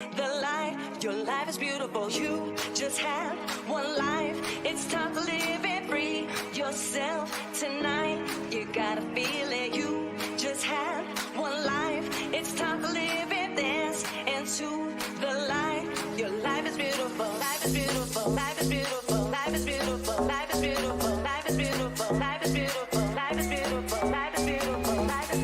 the light. Your life is beautiful. You just have one life. It's time to live it. Free yourself tonight. You gotta feel it. You just have one life. It's time to live it. Dance into the light. Your life is beautiful. Life is beautiful. Life is beautiful. Life is beautiful. Life is beautiful. Life is beautiful. Life is beautiful. Life is beautiful. Life is beautiful. Life is beautiful. Life is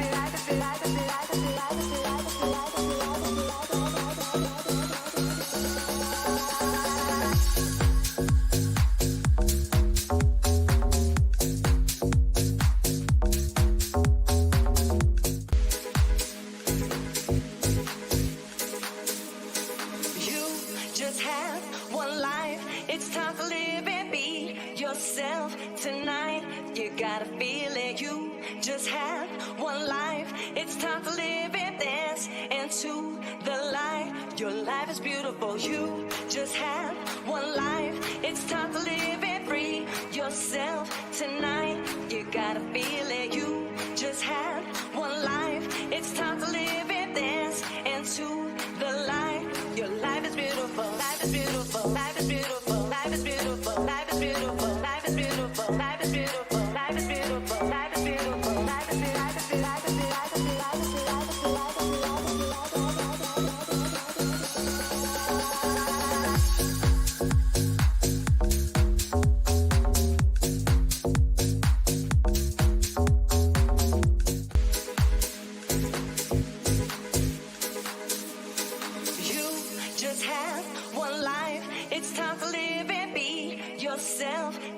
tonight. You gotta feel it. You just have one life. It's time to live it. Dance into the light. Your life is beautiful. You just have one life. It's time to live it. Free yourself tonight. You gotta feel it. You just have one life. It's time to live it. Dance into the light. Your life is beautiful. Life is beautiful. Life is beautiful. Life is beautiful. Life is beautiful. Life is beautiful. Life is beautiful. Life is beautiful. Life is beautiful. Life is beautiful. Life is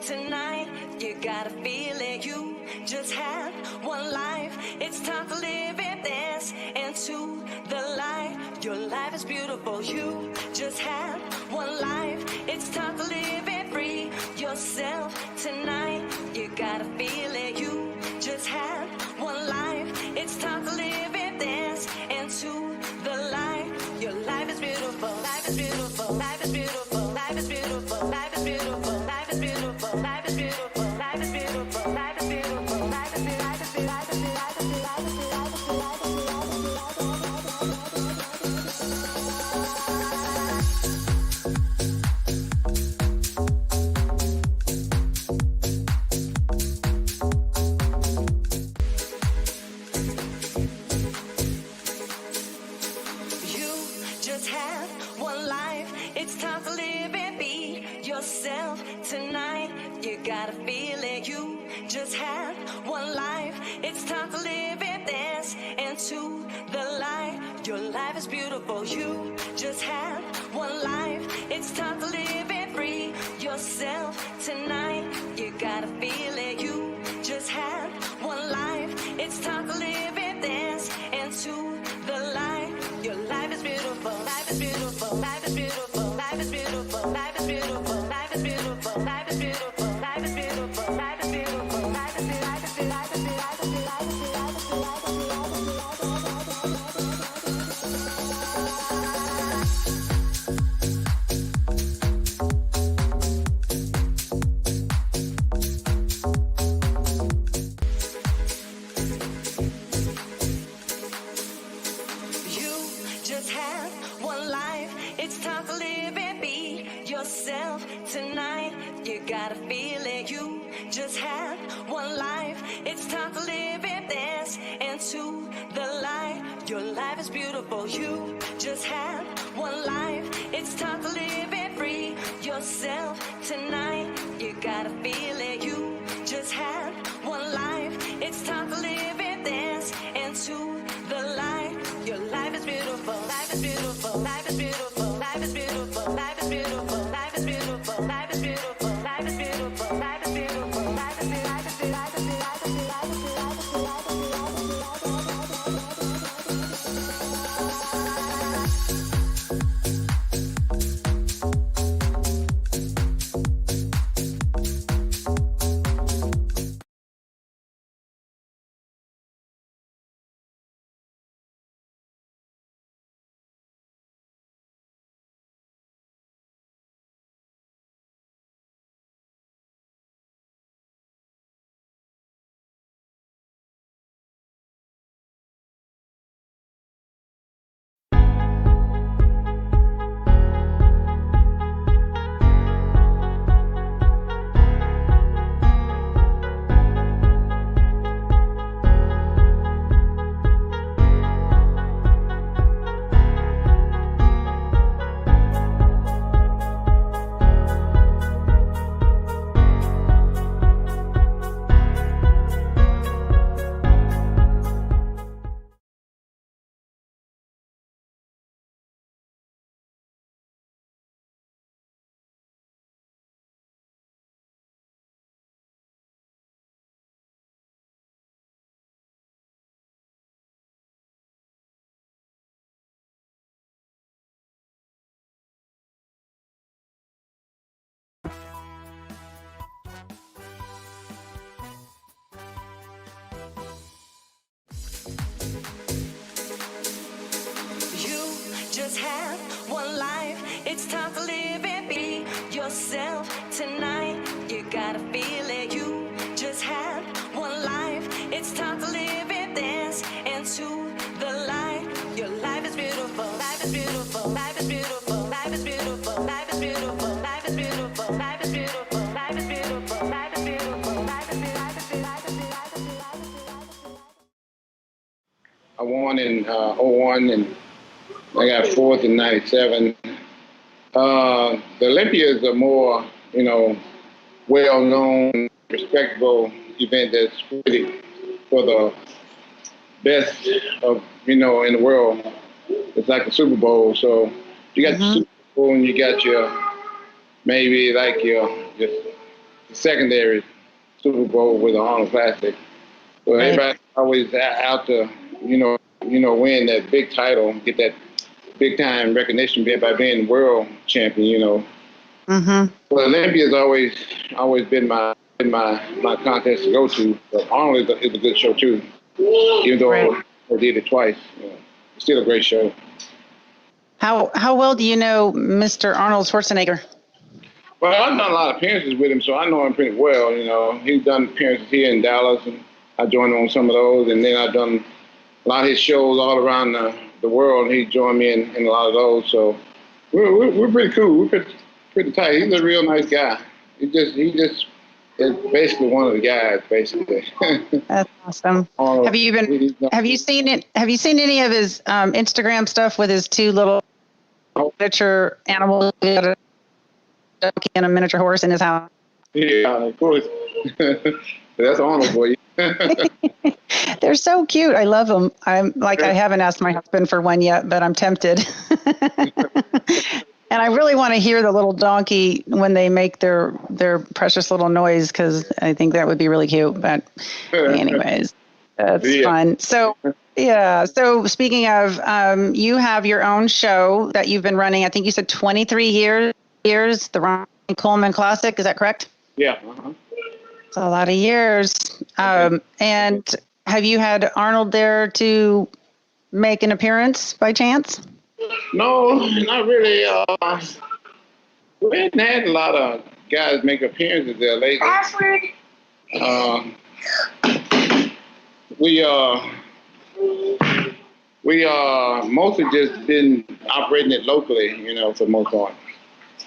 tonight. You gotta feel it. You just have one life. It's time to live it. Dance into the light. Your life is beautiful. You just have one life. It's time to live it. Free yourself tonight. You gotta feel it. You just have one life. It's time to live it. Dance into the light. Your life is beautiful. Life is beautiful. Life is beautiful. Life is beautiful. Life is beautiful. Life is beautiful. Life is beautiful. Life is beautiful. Life is beautiful. Life is You just have one life. It's time to live and be yourself tonight. You gotta feel it. You just have one life. It's time to live and dance into the light. Your life is beautiful. You just have one life. It's time to live and free yourself tonight. You gotta feel it. You just have one life. It's time to live and dance into the light. Your life is beautiful. Life is beautiful. Life is beautiful. Life is beautiful. Life is beautiful. Life is beautiful. Life is beautiful. Life is beautiful. Life is beautiful. Life is just have one life. It's time to live and be yourself tonight. You gotta feel it. You just have one life. It's time to live and dance into the light. Your life is beautiful. You just have one life. It's time to live and free yourself tonight. You gotta feel it. You just have one life. It's time to live and dance into the light. Your life is beautiful. Life is beautiful. Life is beautiful. Life is beautiful. Life is beautiful. Life is beautiful. Life is beautiful. Life is beautiful. Life is beautiful. Life is beautiful. Life is It's time to live and be yourself tonight. You gotta feel it. You just have one life. It's time to live and dance into the light. Your life is beautiful. Life is beautiful. Life is beautiful. Life is beautiful. Life is beautiful. Life is beautiful. Life is beautiful. Life is beautiful. Life is beautiful. Life is beautiful. I won in 01 and I got fourth in 97. The Olympia is a more, well-known, respectable event that's really for the best of, in the world. It's like the Super Bowl. So you got the Super Bowl and you got maybe like your secondary Super Bowl with the Arnold Classic. So everybody always out to, win that big title, get that big time recognition by being world champion, So Olympia's always been my contest to go to. But Arnold is a good show too. Even though I did it twice, it's still a great show. How well do you know Mr. Arnold Schwarzenegger? Well, I've done a lot of appearances with him, so I know him pretty well. He's done appearances here in Dallas, and I joined him on some of those. And then I've done a lot of his shows all around the world, and he joined me in a lot of those. So we're pretty cool. We're pretty tight. He's a real nice guy. He just is basically one of the guys, basically. That's awesome. Have you seen any of his Instagram stuff with his two little miniature animals? He got a donkey and a miniature horse in his house. Yeah, of course. That's Arnold for you. They're so cute. I love them. I haven't asked my husband for one yet, but I'm tempted. And I really want to hear the little donkey when they make their precious little noise, because I think that would be really cute. But anyways, that's fun. So, So speaking of, you have your own show that you've been running. I think you said 23 years, the Ronnie Coleman Classic. Is that correct? Yeah. It's a lot of years. And have you had Arnold there to make an appearance by chance? No, not really. We hadn't had a lot of guys make appearances there lately. We mostly just been operating it locally, for the most part.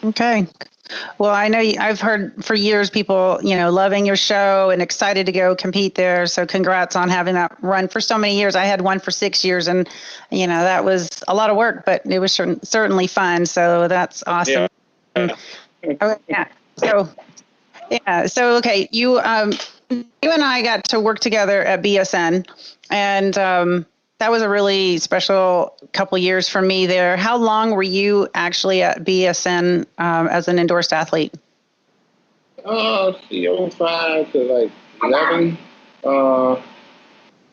Okay. Well, I know I've heard for years people, loving your show and excited to go compete there. So congrats on having that run for so many years. I had one for 6 years, and, that was a lot of work, but it was certainly fun. So that's awesome. Yeah. So, okay. You and I got to work together at BSN, and that was a really special couple years for me there. How long were you actually at BSN as an endorsed athlete? 05 to like 11. I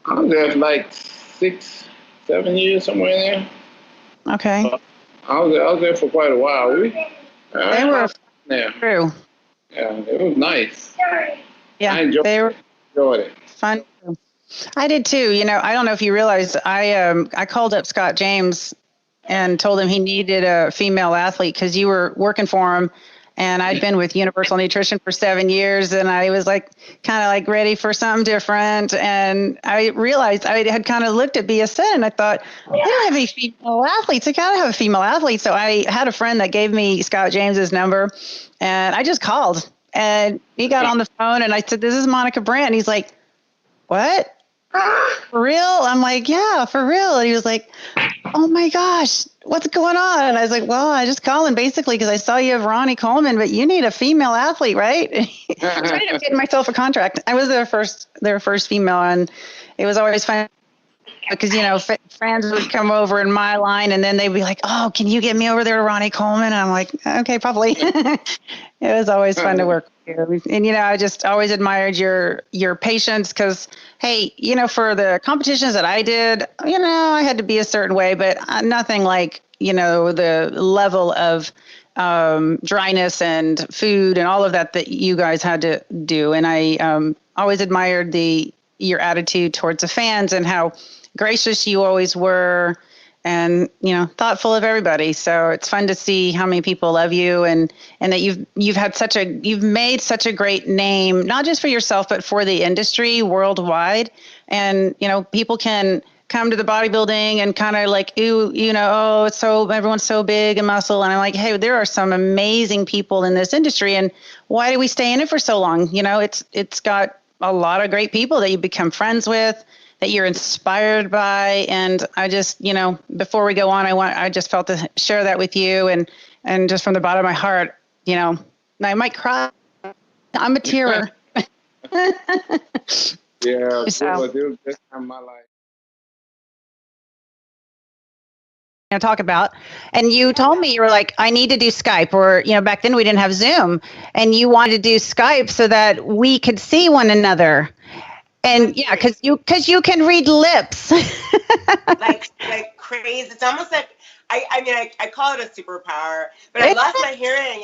was there for like 6, 7 years, somewhere in there. Okay. I was there for quite a while. They were true. Yeah, it was nice. Yeah, I enjoyed it. Fun. I did too. I don't know if you realize, I called up Scott James and told him he needed a female athlete because you were working for him, and I'd been with Universal Nutrition for 7 years, and I was kind of ready for something different. And I realized I had kind of looked at BSN and I thought, I don't have any female athletes. I gotta have a female athlete. So I had a friend that gave me Scott James's number, and I just called, and he got on the phone, and I said, "This is Monica Brant." And he's like, "What? For real?" I'm like, "Yeah, for real." And he was like, "Oh my gosh, what's going on?" And I was like, "Well, I just calling basically because I saw you have Ronnie Coleman, but you need a female athlete, right?" So I ended up getting myself a contract. I was their first female, and it was always fun because, fans would come over in my line, and then they'd be like, "Oh, can you get me over there to Ronnie Coleman?" And I'm like, "Okay, probably." It was always fun to work with you. And, I just always admired your patience because, hey, for the competitions that I did, I had to be a certain way, but nothing like, the level of dryness and food and all of that you guys had to do. And I always admired your attitude towards the fans and how gracious you always were, and thoughtful of everybody. So it's fun to see how many people love you, and that you've made such a great name, not just for yourself but for the industry worldwide. And people can come to the bodybuilding and kind of like, ooh, oh, it's so, everyone's so big and muscle. And I'm like, hey, there are some amazing people in this industry. And why do we stay in it for so long? It's got a lot of great people that you become friends with, that you're inspired by. And I just, before we go on, I just felt to share that with you, and just from the bottom of my heart, I might cry. I'm a tearer. Yeah, So, it was this time in my life. talk about, and you told me, you were like, I need to do Skype, or back then we didn't have Zoom, and you wanted to do Skype so that we could see one another. And yeah, because you can read lips. like crazy. It's almost like I call it a superpower, but I lost my hearing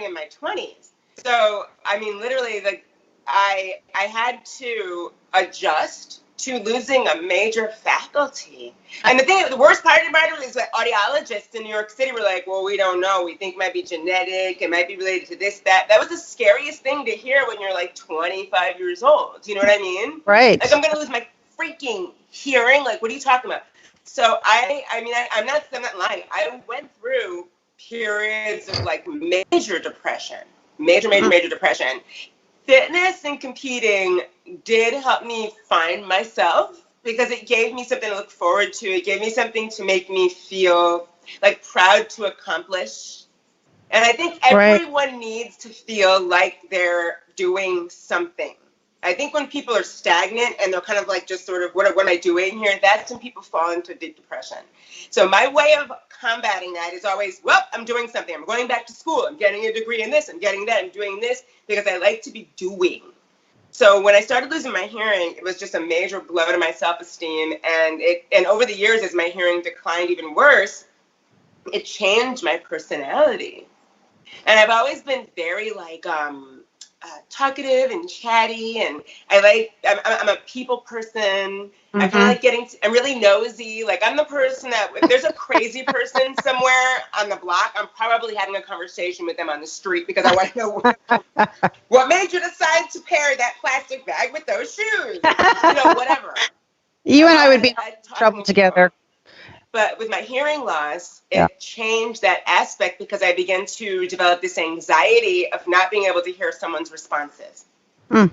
in my 20s. So literally, I had to adjust to losing a major faculty. And the worst part about it is that audiologists in New York City were like, well, we don't know. We think it might be genetic. It might be related to this, that. That was the scariest thing to hear when you're like 25 years old. You know what I mean? Right. Like, I'm going to lose my freaking hearing. Like, what are you talking about? So I'm not lying. I went through periods of like major depression, major depression. Fitness and competing did help me find myself, because it gave me something to look forward to. It gave me something to make me feel like proud to accomplish. And I think everyone needs to feel like they're doing something. I think when people are stagnant and they're kind of like just sort of, what am I doing here? That's when people fall into deep depression. So my way of combating that is always, well, I'm doing something. I'm going back to school. I'm getting a degree in this. I'm getting that. I'm doing this, because I like to be doing. So when I started losing my hearing, it was just a major blow to my self-esteem. And over the years, as my hearing declined even worse, it changed my personality. And I've always been very like talkative and chatty, and I'm a people person. Mm-hmm. I feel like I'm really nosy. Like, I'm the person that if there's a crazy person somewhere on the block, I'm probably having a conversation with them on the street, because I want to know what made you decide to pair that plastic bag with those shoes. Whatever. You and I would be in trouble together. But with my hearing loss, it changed that aspect, because I began to develop this anxiety of not being able to hear someone's responses. Mm.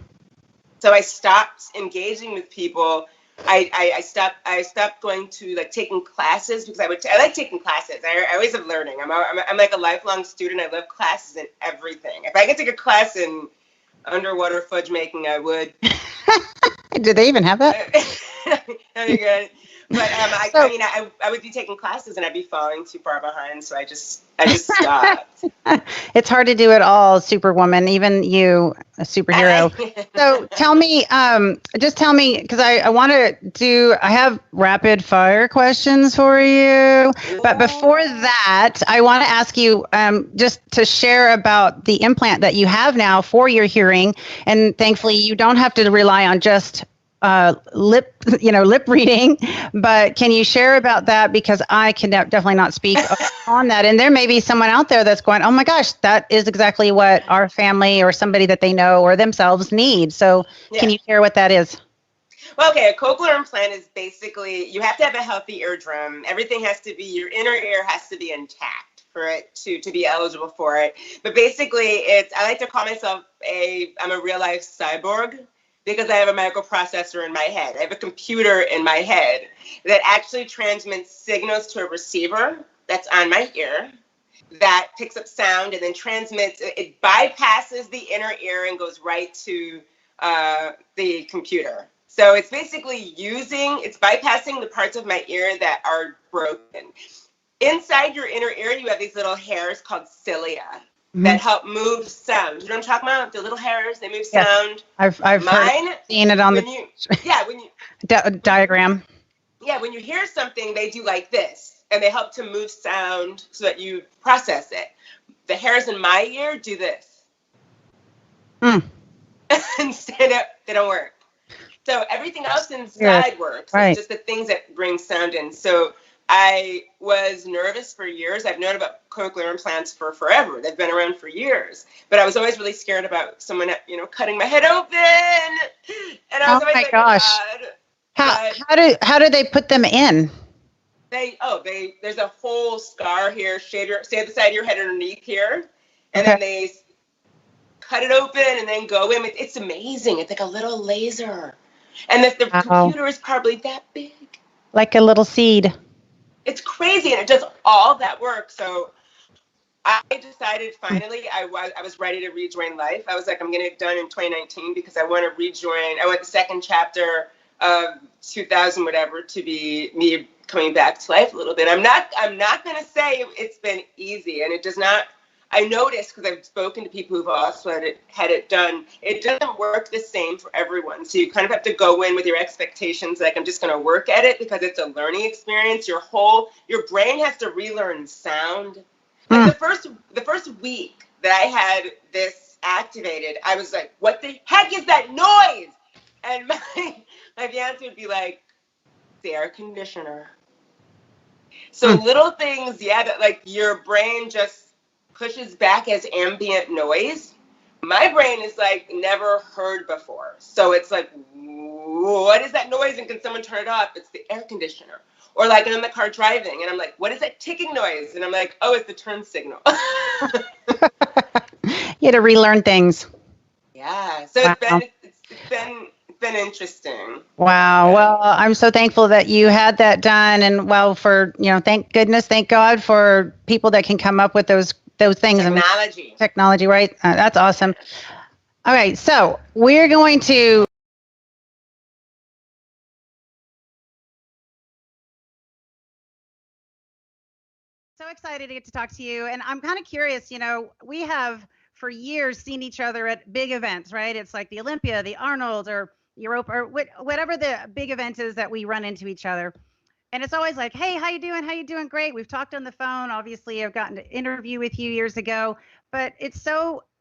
So I stopped engaging with people. I stopped going to like taking classes, because I like taking classes. I always love learning. I'm like a lifelong student. I love classes and everything. If I could take a class in underwater fudge making, I would. Do they even have that? That'd be good. But I would be taking classes and I'd be falling too far behind, so I just stopped. It's hard to do it all, Superwoman. Even you, a superhero. So tell me, because I want to do. I have rapid fire questions for you. Ooh. But before that, I want to ask you just to share about the implant that you have now for your hearing, and thankfully you don't have to rely on just lip reading, but can you share about that? Because I can definitely not speak on that. And there may be someone out there that's going, oh my gosh, that is exactly what our family or somebody that they know or themselves need. So Can you share what that is? Well, okay, a cochlear implant is basically, you have to have a healthy eardrum. Everything has to be, your inner ear has to be intact for it to be eligible for it. But basically, I like to call myself I'm a real life cyborg, because I have a microprocessor in my head. I have a computer in my head that actually transmits signals to a receiver that's on my ear that picks up sound and then transmits. It bypasses the inner ear and goes right to the computer. So it's basically it's bypassing the parts of my ear that are broken. Inside your inner ear, you have these little hairs called cilia. That help move sound. You know what I'm talking about? The little hairs, they move sound. I've seen it on diagram. Yeah, when you hear something, they do like this, and they help to move sound so that you process it. The hairs in my ear do this. Instead, they don't work. So everything else inside works. Right. It's just the things that bring sound in. So I was nervous for years. I've known about cochlear implants for forever. They've been around for years. But I was always really scared about someone, cutting my head open. And I Oh was always my like, gosh. oh, God. How do they put them in? There's a whole scar here, stay at the side of your head underneath here. And Okay. then they cut it open and then go in. It's amazing. It's like a little laser. And the computer is probably that big. Like a little seed. It's crazy, and it does all that work. So I decided finally I was ready to rejoin life. I was like, I'm gonna get done in 2019 because I want to rejoin. I want the second chapter of 2000 whatever to be me coming back to life a little bit. I'm not gonna say it's been easy, and it does not. I noticed, because I've spoken to people who've also had it done, it doesn't work the same for everyone. So you kind of have to go in with your expectations, like I'm just going to work at it because it's a learning experience. Your brain has to relearn sound. Like the first week that I had this activated, I was like, what the heck is that noise? And my fiance would be like, the air conditioner. So little things, that like your brain just pushes back as ambient noise. My brain is like never heard before. So it's like, what is that noise? And can someone turn it off? It's the air conditioner. Or like I'm in the car driving and I'm like, what is that ticking noise? And I'm like, oh, it's the turn signal. You had to relearn things. Yeah. So Wow. it's been interesting. Wow. Well, I'm so thankful that you had that done. And thank goodness, thank God for people that can come up with those things. Technology, right? That's awesome. All right. So we're going to. So excited to get to talk to you. And I'm kind of curious, we have for years seen each other at big events, right? It's like the Olympia, the Arnold, or Europa, or whatever the big event is that we run into each other. And it's always like, hey, how you doing? How you doing? Great. We've talked on the phone. Obviously, I've gotten to interview with you years ago, but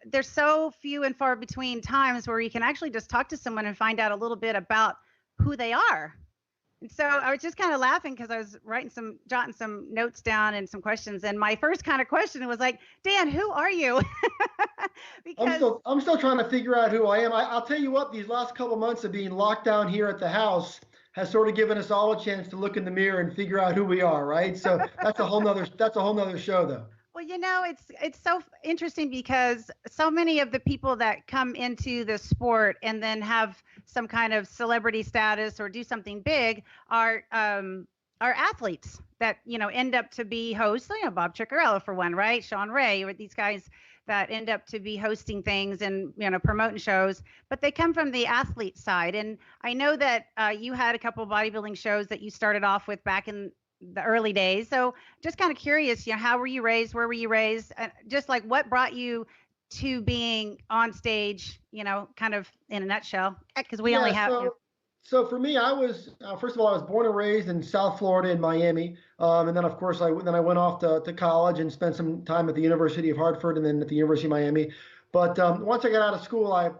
there's so few and far between times where you can actually just talk to someone and find out a little bit about who they are. And so I was just kind of laughing because I was jotting some notes down and some questions. And my first kind of question was like, Dan, who are you? Because I'm still trying to figure out who I am. I'll tell you what, these last couple of months of being locked down here at the house has sort of given us all a chance to look in the mirror and figure out who we are, right? So that's a whole nother show, though. Well, it's so interesting because so many of the people that come into the sport and then have some kind of celebrity status or do something big are athletes that end up to be hosts. Bob Ciccarello for one, right? Sean Ray, or these guys that end up to be hosting things and promoting shows, but they come from the athlete side. And I know that you had a couple of bodybuilding shows that you started off with back in the early days. So just kind of curious, how were you raised? Where were you raised? Just like what brought you to being on stage, kind of in a nutshell, because we only have. So for me, I was first of all, I was born and raised in South Florida in Miami, and then of course I went off to college and spent some time at the University of Hartford and then at the University of Miami. But once I got out of school, I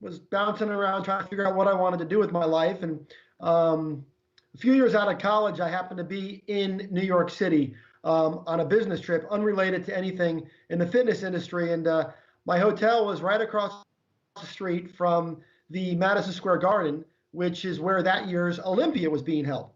was bouncing around trying to figure out what I wanted to do with my life. And a few years out of college, I happened to be in New York City on a business trip, unrelated to anything in the fitness industry. And my hotel was right across the street from the Madison Square Garden, which is where that year's Olympia was being held.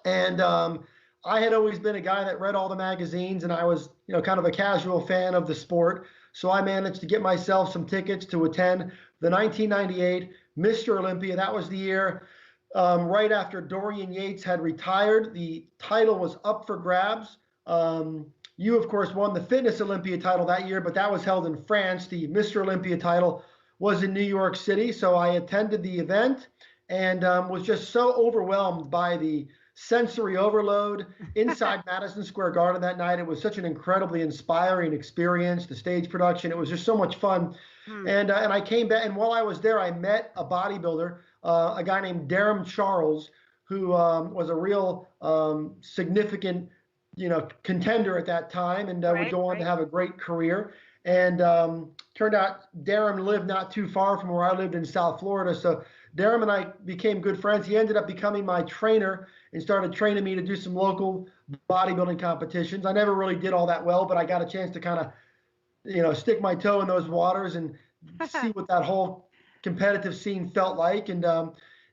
And I had always been a guy that read all the magazines, and I was, kind of a casual fan of the sport. So I managed to get myself some tickets to attend the 1998 Mr. Olympia. That was the year right after Dorian Yates had retired. The title was up for grabs. You, of course, won the Fitness Olympia title that year, but that was held in France. The Mr. Olympia title was in New York City. So I attended the event and was just so overwhelmed by the sensory overload inside Madison Square Garden that night. It was such an incredibly inspiring experience, the stage production. It was just so much fun. And I came back, and while I was there, I met a bodybuilder, a guy named Darren Charles, who was a real significant, contender at that time, and would go on to have a great career. And turned out Darren lived not too far from where I lived in South Florida. So Darren and I became good friends. He ended up becoming my trainer and started training me to do some local bodybuilding competitions. I never really did all that well, but I got a chance to kind of, you know, stick my toe in those waters and see what that whole competitive scene felt like. And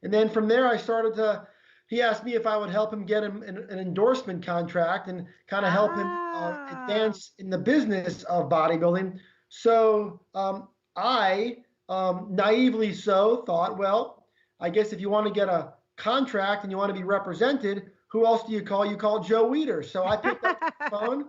then from there, I started to. He asked me if I would help him get him an endorsement contract and kind of help him advance in the business of bodybuilding. So I naively so thought, well, I guess if you want to get a contract and you want to be represented, who else do you call? You call Joe Weider. So I picked up the phone.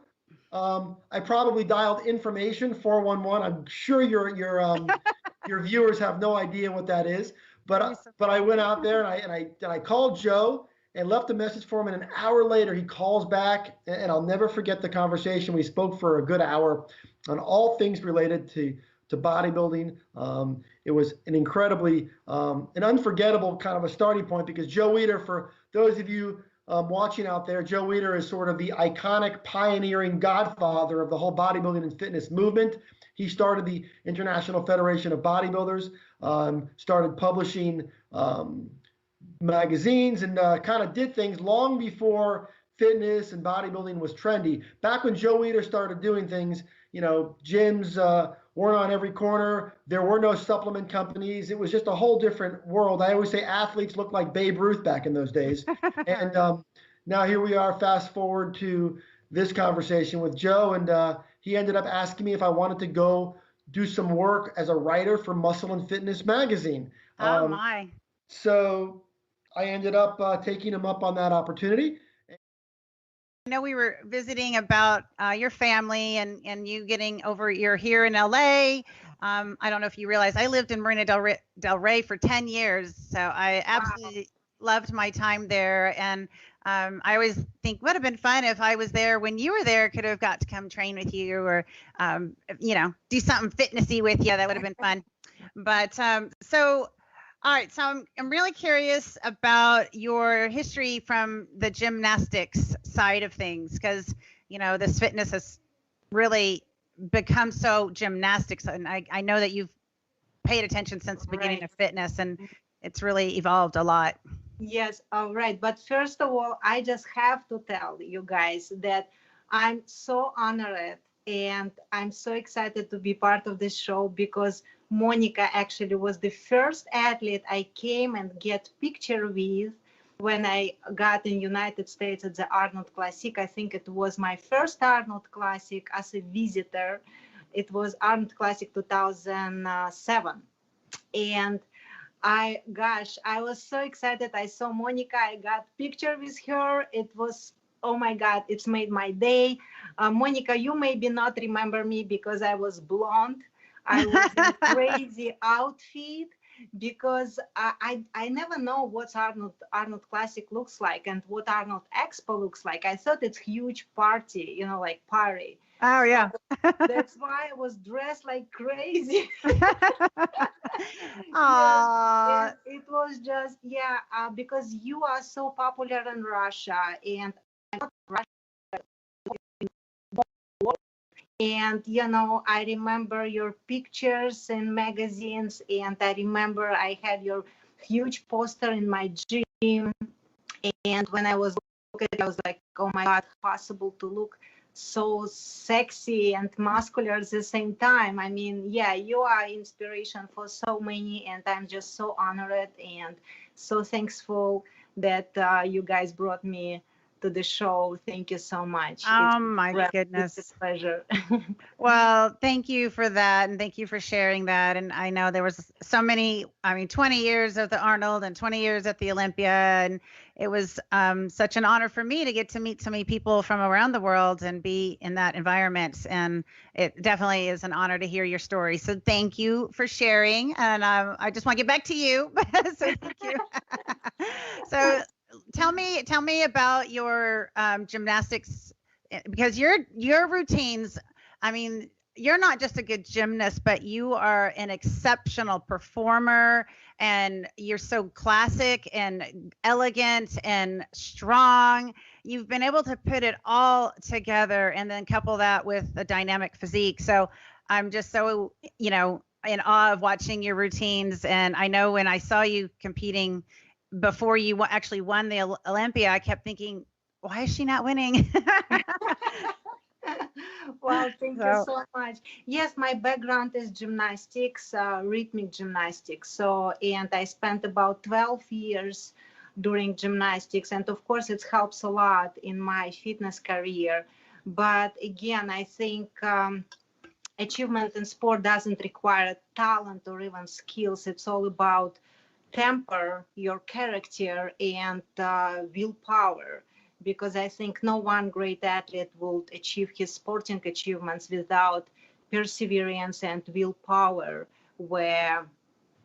I probably dialed information 411. I'm sure your viewers have no idea what that is. But I went out there and I called Joe and left a message for him. And an hour later, he calls back, and I'll never forget the conversation. We spoke for a good hour on all things related to bodybuilding. It was an incredibly, an unforgettable kind of a starting point, because Joe Weider, for those of you watching out there, Joe Weider is sort of the iconic, pioneering godfather of the whole bodybuilding and fitness movement. He started the International Federation of Bodybuilders, started publishing magazines, and kind of did things long before fitness and bodybuilding was trendy. Back when Joe Weider started doing things, you know, gyms weren't on every corner. There were no supplement companies. It was just a whole different world. I always say athletes looked like Babe Ruth back in those days. And now here we are, fast forward to this conversation with Joe, and he ended up asking me if I wanted to go do some work as a writer for Muscle and Fitness magazine. Oh my. So I ended up taking him up on that opportunity. I know we were visiting about your family and you getting over, you're here in LA. I don't know if you realize I lived in Marina Del Rey for 10 years. So I absolutely loved my time there. And I always think would have been fun if I was there when you were there, could have got to come train with you or, you know, do something fitnessy with you. That would have been fun. But all right, so I'm really curious about your history from the gymnastics side of things, because, you know, this fitness has really become so gymnastics. And I know that you've paid attention since the beginning of fitness, and it's really evolved a lot. Yes, all right. But first of all, I just have to tell you guys that I'm so honored and I'm so excited to be part of this show, because Monica actually was the first athlete I came and get picture with when I got in United States at the Arnold Classic. I think it was my first Arnold Classic as a visitor. It was Arnold Classic 2007. And I was so excited. I saw Monica, I got picture with her. It was, oh my God, it's made my day. Monica, you maybe not remember me because I was blonde. I was in a crazy outfit, because I never know what Arnold Classic looks like and what Arnold Expo looks like. I thought it's huge party, you know, like party. Oh yeah. That's why I was dressed like crazy. Aww. It was just, because you are so popular in Russia, and and, you know, I remember your pictures in magazines, and I remember I had your huge poster in my gym. And when I was looking at it, I was like, oh my God, possible to look so sexy and muscular at the same time. I mean, yeah, you are inspiration for so many, and I'm just so honored and so thankful that you guys brought me to the show. Thank you so much. Oh my goodness. It's a pleasure. Well, thank you for that. And thank you for sharing that. And I know there was so many, 20 years at the Arnold and 20 years at the Olympia. And it was such an honor for me to get to meet so many people from around the world and be in that environment. And it definitely is an honor to hear your story. So thank you for sharing. And I just want to get back to you. So thank you. So tell me about your gymnastics, because your routines, I mean, you're not just a good gymnast, but you are an exceptional performer, and you're so classic and elegant and strong. You've been able to put it all together and then couple that with a dynamic physique. So I'm just so, in awe of watching your routines. And I know when I saw you competing before you actually won the Olympia, I kept thinking, why is she not winning? Well, thank you so much. Yes, my background is gymnastics, rhythmic gymnastics. So, and I spent about 12 years doing gymnastics. And of course, it helps a lot in my fitness career. But again, I think achievement in sport doesn't require talent or even skills. It's all about temper, your character, and willpower. Because I think no one great athlete will achieve his sporting achievements without perseverance and willpower, where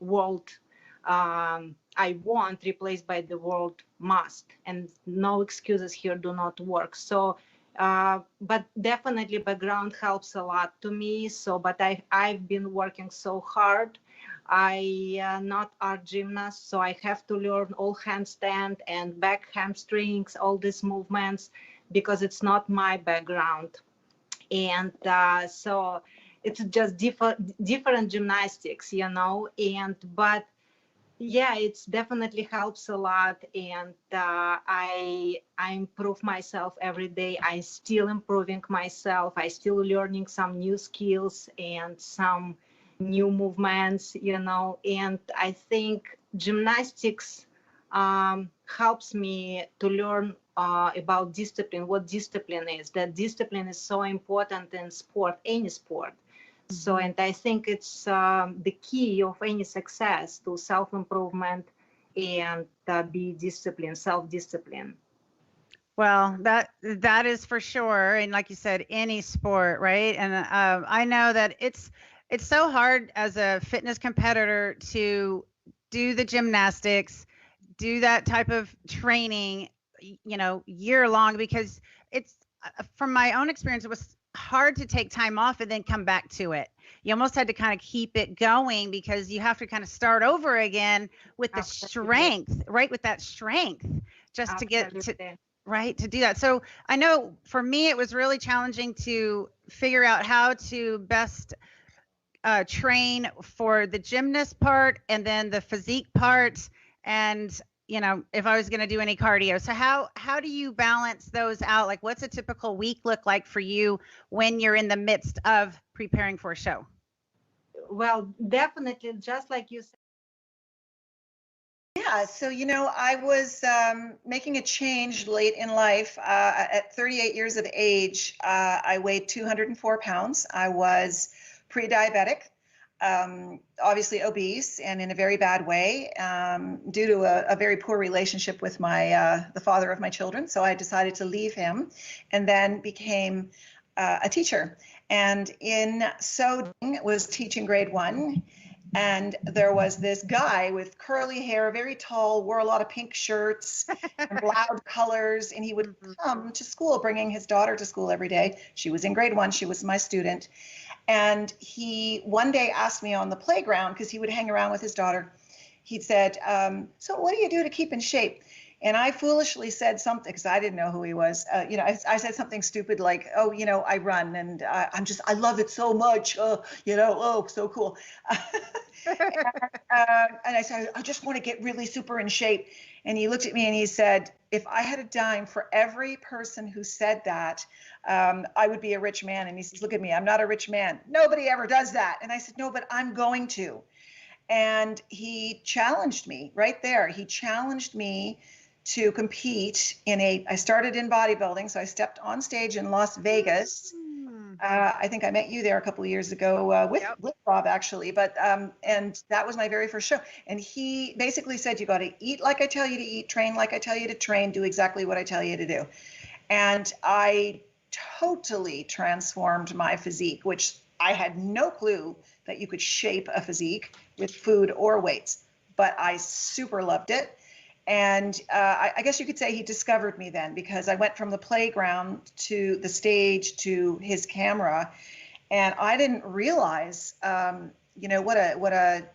world I want replaced by the world must, and no excuses here do not work. So but definitely background helps a lot to me. So, but I've been working so hard. I not art gymnast, so I have to learn all handstand and back hamstrings, all these movements, because it's not my background. And so it's just different gymnastics, you know. And but yeah, it's definitely helps a lot. And I improve myself every day. I still improving myself. I still learning some new skills and some new movements, you know. And I think gymnastics helps me to learn about discipline, what discipline is. That discipline is so important in sport, any sport. So, and I think it's the key of any success to self-improvement and be disciplined, self-discipline. Well, that is for sure. And like you said, any sport, right? And I know that it's so hard as a fitness competitor to do the gymnastics, do that type of training, you know, year long, because it's from my own experience, it was hard to take time off and then come back to it. You almost had to kind of keep it going because you have to kind of start over again with the strength, right? With that strength just to get to, right, to do that. So I know for me, it was really challenging to figure out how to best train for the gymnast part and then the physique part, and you know, if I was going to do any cardio. So how do you balance those out? Like, what's a typical week look like for you when you're in the midst of preparing for a show? Well, definitely, just like you said. Yeah, so you know, I was making a change late in life. At 38 years of age, I weighed 204 pounds. I was pre-diabetic, obviously obese, and in a very bad way due to a very poor relationship with my the father of my children. So I decided to leave him, and then became a teacher. And in so doing, was teaching grade 1. And there was this guy with curly hair, very tall, wore a lot of pink shirts and loud colors. And he would come to school, bringing his daughter to school every day. She was in grade 1. She was my student. And he one day asked me on the playground, because he would hang around with his daughter. He said, so what do you do to keep in shape? And I foolishly said something, because I didn't know who he was. You know, I said something stupid like, oh, you know, I run and I love it so much. You know, oh, so cool. And I said, I just want to get really super in shape. And he looked at me and he said, if I had a dime for every person who said that, I would be a rich man. And he says, look at me, I'm not a rich man. Nobody ever does that. And I said, no, but I'm going to. And he challenged me right there. He challenged me to compete I started in bodybuilding. So I stepped on stage in Las Vegas. I think I met you there a couple of years ago with Rob, actually. But and that was my very first show. And he basically said, you got to eat like I tell you to eat, train like I tell you to train, do exactly what I tell you to do. And I totally transformed my physique, which I had no clue that you could shape a physique with food or weights. But I super loved it. And I guess you could say he discovered me then, because I went from the playground to the stage to his camera, and I didn't realize, you know, what a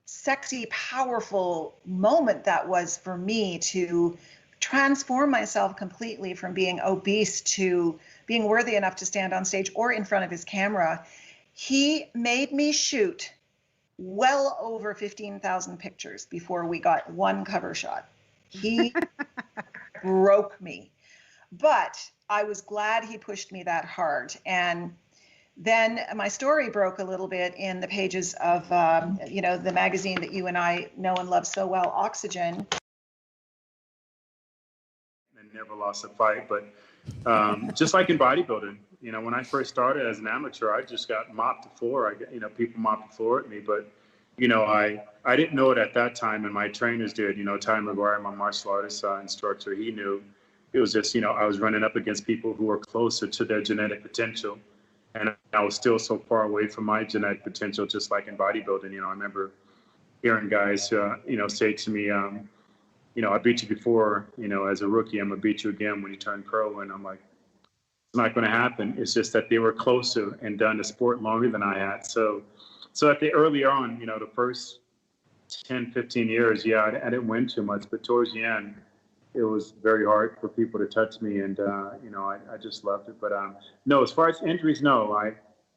sexy, powerful moment that was for me to transform myself completely from being obese to being worthy enough to stand on stage or in front of his camera. He made me shoot well over 15,000 pictures before we got one cover shot. He broke me. But I was glad he pushed me that hard. And then my story broke a little bit in the pages of, the magazine that you and I know and love so well, Oxygen. And never lost a fight, but just like in bodybuilding, when I first started as an amateur, I just got mopped the floor. People mopped the floor at me, but I didn't know it at that time, and my trainers did. Ty McGuire, my martial artist instructor, he knew. It was just, I was running up against people who were closer to their genetic potential, and I was still so far away from my genetic potential, just like in bodybuilding. I remember hearing guys, say to me, I beat you before, as a rookie, I'm gonna beat you again when you turn pro. And I'm like, it's not gonna happen. It's just that they were closer and done the sport longer than I had. So at the early on, the first 10, 15 years, I didn't win too much, but towards the end, it was very hard for people to touch me. And, I just loved it. But no, as far as injuries, no,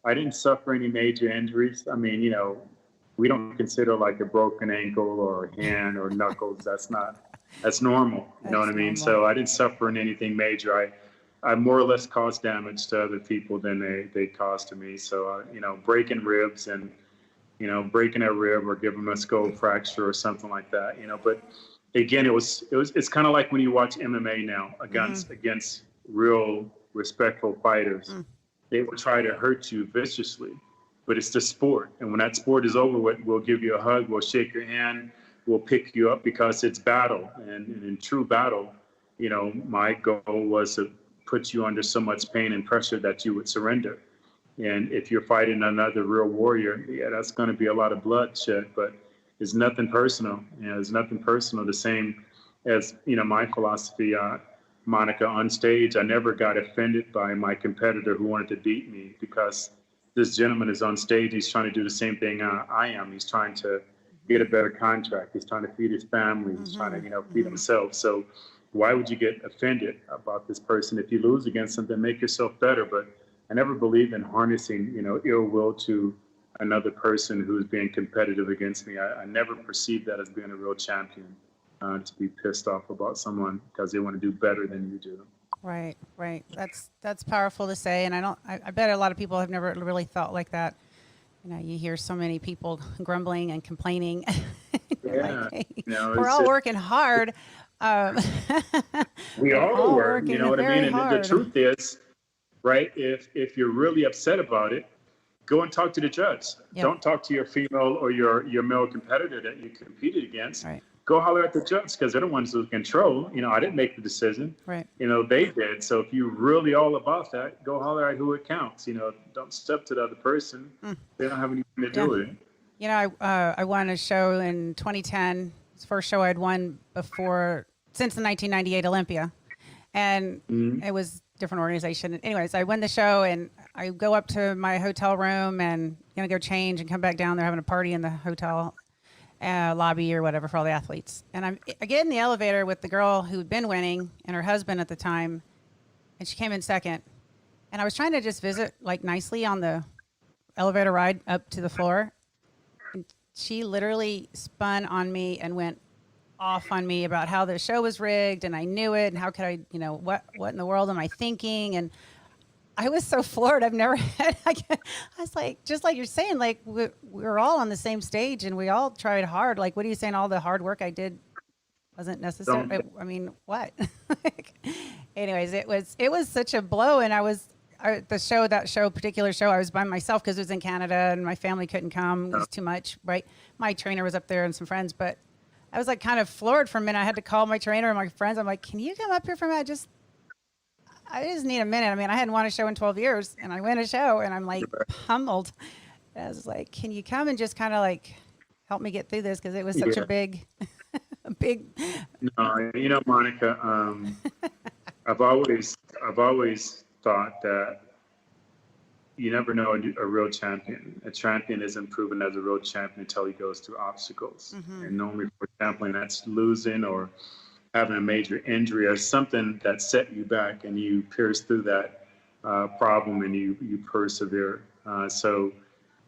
I didn't suffer any major injuries. I mean, we don't consider like a broken ankle or a hand or knuckles. That's normal. You know what I mean? So I didn't suffer in anything major. I more or less caused damage to other people than they caused to me. So, breaking ribs and, breaking a rib or giving them a skull fracture or something like that, but again, it's kind of like when you watch MMA now against real respectful fighters. They will try to hurt you viciously, but it's the sport. And when that sport is over, we'll give you a hug, we'll shake your hand, we'll pick you up because it's battle. And in true battle, my goal was to put you under so much pain and pressure that you would surrender. And if you're fighting another real warrior, that's going to be a lot of bloodshed, but it's nothing personal. It's nothing personal. The same as, my philosophy, Monica, on stage, I never got offended by my competitor who wanted to beat me because this gentleman is on stage. He's trying to do the same thing I am. He's trying to get a better contract. He's trying to feed his family. He's trying to, feed himself. So why would you get offended about this person? If you lose against them, then make yourself better. But I never believed in harnessing, ill will to another person who's being competitive against me. I never perceived that as being a real champion, to be pissed off about someone because they want to do better than you do. Right. That's powerful to say. And I bet a lot of people have never really thought like that. You hear so many people grumbling and complaining. Yeah. Like, hey, we're all working hard. We all work, you know what I mean? And hard. the truth is, right, if you're really upset about it, go and talk to the judge. Yep. Don't talk to your female or your male competitor that you competed against. Right. Go holler at the judge because they're the ones who control. I didn't make the decision. Right. They did. So if you're really all about that, go holler at who it counts. Don't step to the other person. They don't have anything to do with it. I won a show in 2010. It's the first show I'd won since the 1998 Olympia. And it was a different organization. Anyways, I win the show and I go up to my hotel room and gonna go change and come back down. They're having a party in the hotel lobby or whatever for all the athletes. And I get in the elevator with the girl who'd been winning and her husband at the time, and she came in second. And I was trying to just visit like nicely on the elevator ride up to the floor. And she literally spun on me and went off on me about how the show was rigged and I knew it and how could I, what in the world am I thinking? And I was so floored. I've never had, I was like, just like you're saying, like we're all on the same stage and we all tried hard. Like, what are you saying? All the hard work I did wasn't necessary. I mean, what? Anyways, it was such a blow. And that particular show, I was by myself because it was in Canada and my family couldn't come. It was too much, right? My trainer was up there and some friends, but I was like kind of floored for a minute. I had to call my trainer and my friends. I'm like, can you come up here for a minute? I just need a minute. I mean, I hadn't won a show in 12 years and I win a show and I'm like pummeled. And I was like, can you come and just kind of like help me get through this? Cause it was such a big. No, Monica, I've always thought that you never know a real champion. A champion isn't proven as a real champion until he goes through obstacles. And normally, for example, that's losing or having a major injury or something that set you back and you pierce through that problem and you persevere. So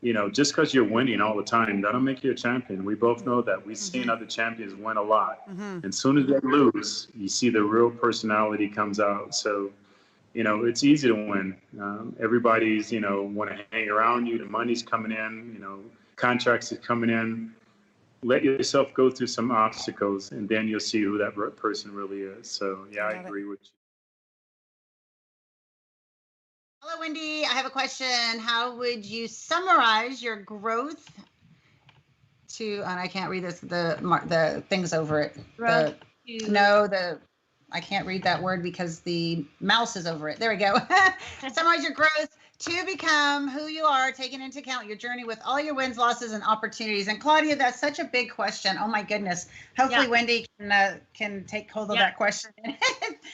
you know, just because you're winning all the time, that'll make you a champion. We both know that. We've seen other champions win a lot. And as soon as they lose, you see the real personality comes out. So, you know, it's easy to win. Everybody's, you know, want to hang around you. The money's coming in, you know, contracts is coming in. Let yourself go through some obstacles, and then you'll see who that person really is. So, yeah, I agree with you. Hello, Wendy. I have a question. How would you summarize your growth to, and I can't read this, the things over it. I can't read that word because the mouse is over it. There we go. Summarize your growth to become who you are, taking into account your journey with all your wins, losses, and opportunities. And Claudia, that's such a big question. Oh my goodness. Hopefully Wendy can take hold of that question.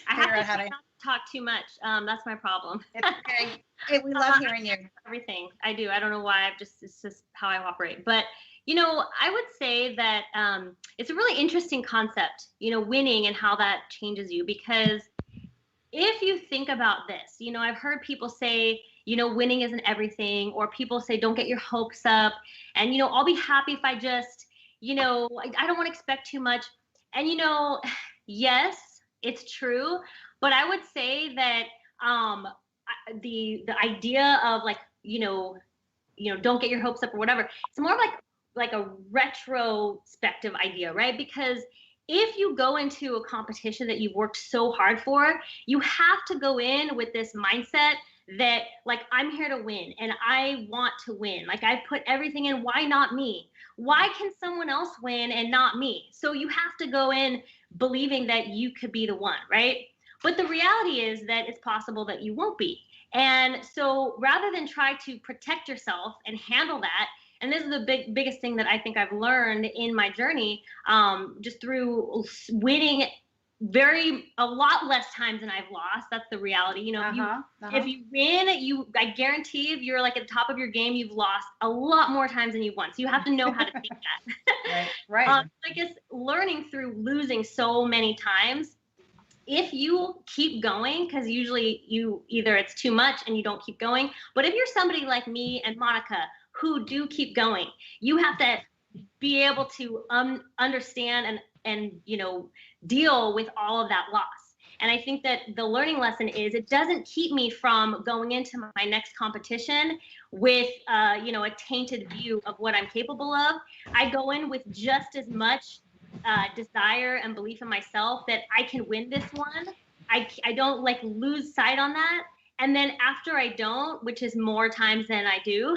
I have to try not to talk too much. That's my problem. It's okay. Hey, we love hearing you. Everything I do. I don't know why. It's just how I operate. But you know, I would say that it's a really interesting concept, you know, winning and how that changes you. Because if you think about this, you know, I've heard people say, you know, winning isn't everything, or people say, don't get your hopes up. And, you know, I'll be happy if I just, you know, I don't want to expect too much. And, you know, yes, it's true. But I would say that the idea of like, you know, don't get your hopes up or whatever. It's more like a retrospective idea, right? Because if you go into a competition that you've worked so hard for, you have to go in with this mindset that like, I'm here to win and I want to win. Like I've put everything in, why not me? Why can someone else win and not me? So you have to go in believing that you could be the one, right? But the reality is that it's possible that you won't be. And so rather than try to protect yourself and handle that, and this is the biggest thing that I think I've learned in my journey, just through winning a lot less times than I've lost. That's the reality. You know, if you win, I guarantee if you're like at the top of your game, you've lost a lot more times than you've won. So you have to know how to take that. Right. I guess learning through losing so many times, if you keep going, because usually either it's too much and you don't keep going, but if you're somebody like me and Monica who do keep going, you have to be able to understand and you know, deal with all of that loss. And I think that the learning lesson is it doesn't keep me from going into my next competition with you know, a tainted view of what I'm capable of. I go in with just as much desire and belief in myself that I can win this one. I don't like lose sight on that. And then after I don't, which is more times than I do,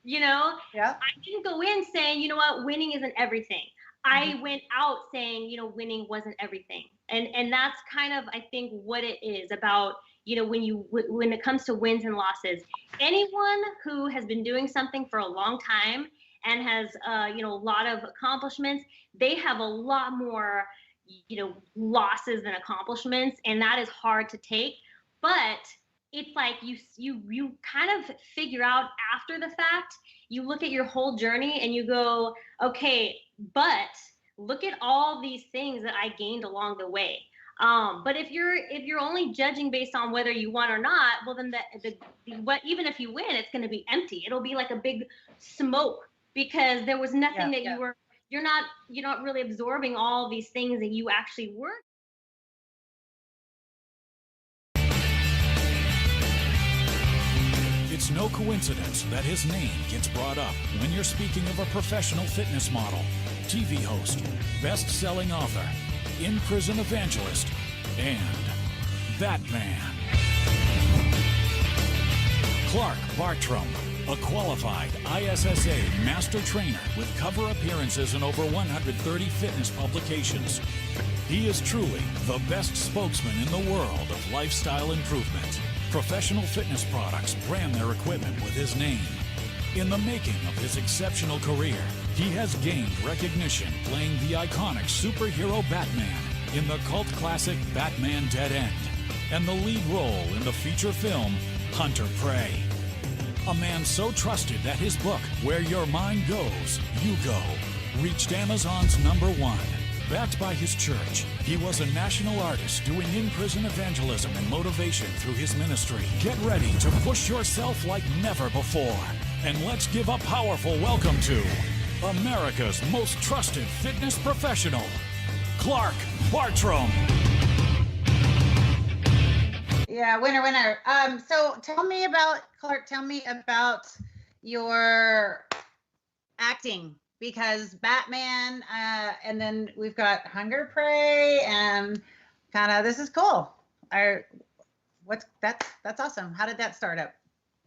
you know, I didn't go in saying, you know what, winning isn't everything. I went out saying, you know, winning wasn't everything. And that's kind of, I think, what it is about, you know, when it comes to wins and losses. Anyone who has been doing something for a long time and has, you know, a lot of accomplishments, they have a lot more, you know, losses than accomplishments. And that is hard to take. But it's like you kind of figure out after the fact, you look at your whole journey and you go, okay, but look at all these things that I gained along the way. But if you're only judging based on whether you won or not, well then even if you win, it's going to be empty. It'll be like a big smoke because there was nothing that you're not really absorbing all these things that you actually were. It's no coincidence that his name gets brought up when you're speaking of a professional fitness model, TV host, best-selling author, in-prison evangelist, and Batman. Clark Bartram, a qualified ISSA master trainer with cover appearances in over 130 fitness publications. He is truly the best spokesman in the world of lifestyle improvement. Professional fitness products brand their equipment with his name. In the making of his exceptional career, he has gained recognition playing the iconic superhero Batman in the cult classic Batman Dead End and the lead role in the feature film Hunter Prey. A man so trusted that his book, Where Your Mind Goes, You Go, reached Amazon's #1. Backed by his church, he was a national artist doing in-prison evangelism and motivation through his ministry. Get ready to push yourself like never before. And let's give a powerful welcome to America's most trusted fitness professional, Clark Bartram. Yeah, winner. So tell me about, Clark, tell me about your acting, because Batman, and then we've got Hunger Prey, and kind of, this is cool. That's awesome. How did that start up?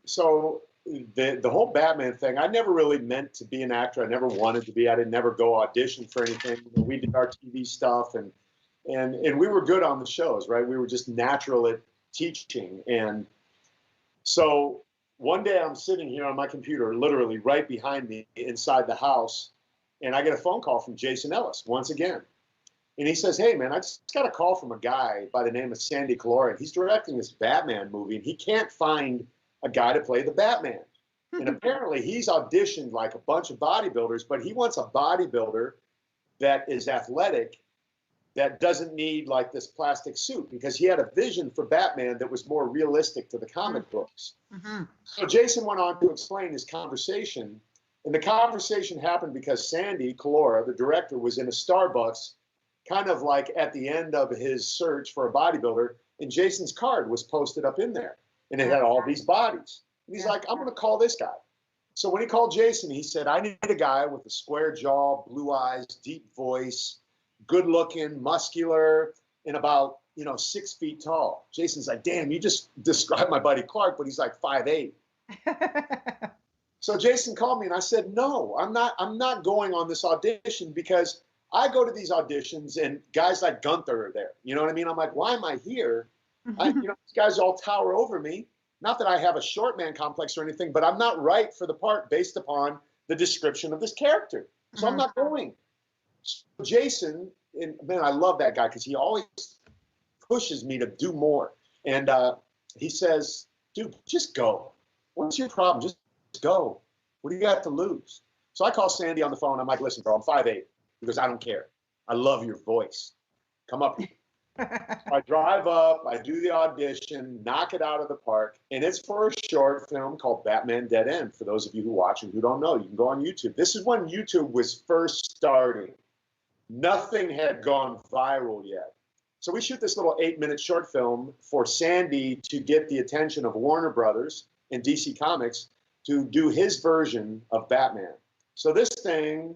So the whole Batman thing, I never really meant to be an actor. I never wanted to be. I didn't never go audition for anything. We did our TV stuff, and we were good on the shows, right? We were just natural at teaching. And so one day I'm sitting here on my computer, literally right behind me inside the house, and I get a phone call from Jason Ellis once again. And he says, hey, man, I just got a call from a guy by the name of Sandy Calora. He's directing this Batman movie, and he can't find a guy to play the Batman. And apparently he's auditioned like a bunch of bodybuilders, but he wants a bodybuilder that is athletic, that doesn't need like this plastic suit, because he had a vision for Batman that was more realistic to the comic books. So Jason went on to explain his conversation, and the conversation happened because Sandy Calora, the director, was in a Starbucks kind of like at the end of his search for a bodybuilder, and Jason's card was posted up in there, and it had all these bodies. And he's like, I'm going to call this guy. So when he called Jason, he said, I need a guy with a square jaw, blue eyes, deep voice, good looking, muscular, and about, 6 feet tall. Jason's like, damn, you just described my buddy Clark, but he's like 5'8". So Jason called me, and I said, no, I'm not going on this audition, because I go to these auditions and guys like Gunther are there. You know what I mean? I'm like, why am I here? These guys all tower over me. Not that I have a short man complex or anything, but I'm not right for the part based upon the description of this character. So I'm not going. So Jason, and man, I love that guy because he always pushes me to do more. And he says, dude, just go. What's your problem? Just go. What do you got to lose? So I call Sandy on the phone. I'm like, listen, bro, I'm 5'8". He goes, I don't care. I love your voice. Come up here. I drive up, I do the audition, knock it out of the park, and it's for a short film called Batman Dead End. For those of you who watch and who don't know, you can go on YouTube. This is when YouTube was first starting. Nothing had gone viral yet. So we shoot this little 8-minute short film for Sandy to get the attention of Warner Brothers and DC Comics to do his version of Batman. So this thing,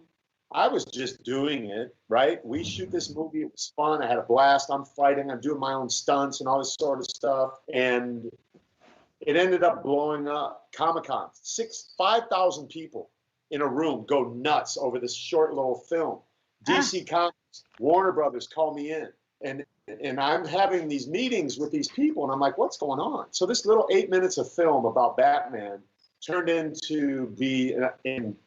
I was just doing it, right? We shoot this movie. It was fun. I had a blast. I'm fighting. I'm doing my own stunts and all this sort of stuff. And it ended up blowing up. Comic-Con, 5,000 people in a room go nuts over this short little film. DC Comics, Warner Brothers call me in. And I'm having these meetings with these people, and I'm like, what's going on? So this little 8 minutes of film about Batman turned into be an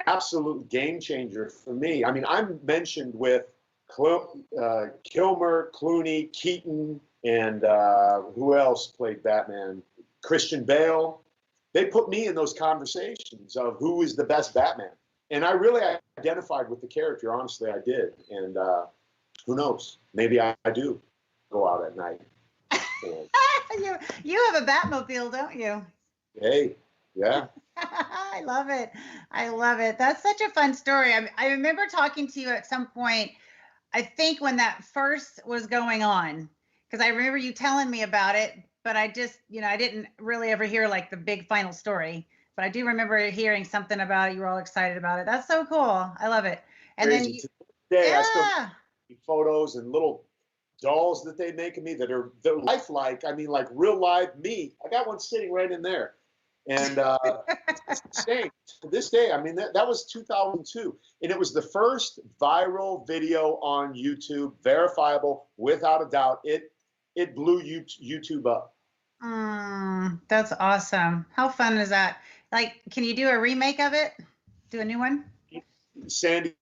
absolute game changer for me. I mean, I'm mentioned with Kilmer, Clooney, Keaton, and who else played Batman? Christian Bale. They put me in those conversations of who is the best Batman. And I really identified with the character, honestly, I did. And who knows? Maybe I do go out at night. You have a Batmobile, don't you? Hey. Yeah. I love it. I love it. That's such a fun story. I remember talking to you at some point, I think when that first was going on, because I remember you telling me about it, but I just, I didn't really ever hear like the big final story, but I do remember hearing something about it. You were all excited about it. That's so cool. I love it. And crazy. To this day, I still see photos and little dolls that they make of me that are lifelike. I mean, like real live me. I got one sitting right in there. And it's insane. To this day, I mean, that was 2002. And it was the first viral video on YouTube, verifiable, without a doubt. It blew YouTube up. That's awesome. How fun is that? Like, can you do a remake of it? Do a new one? Sandy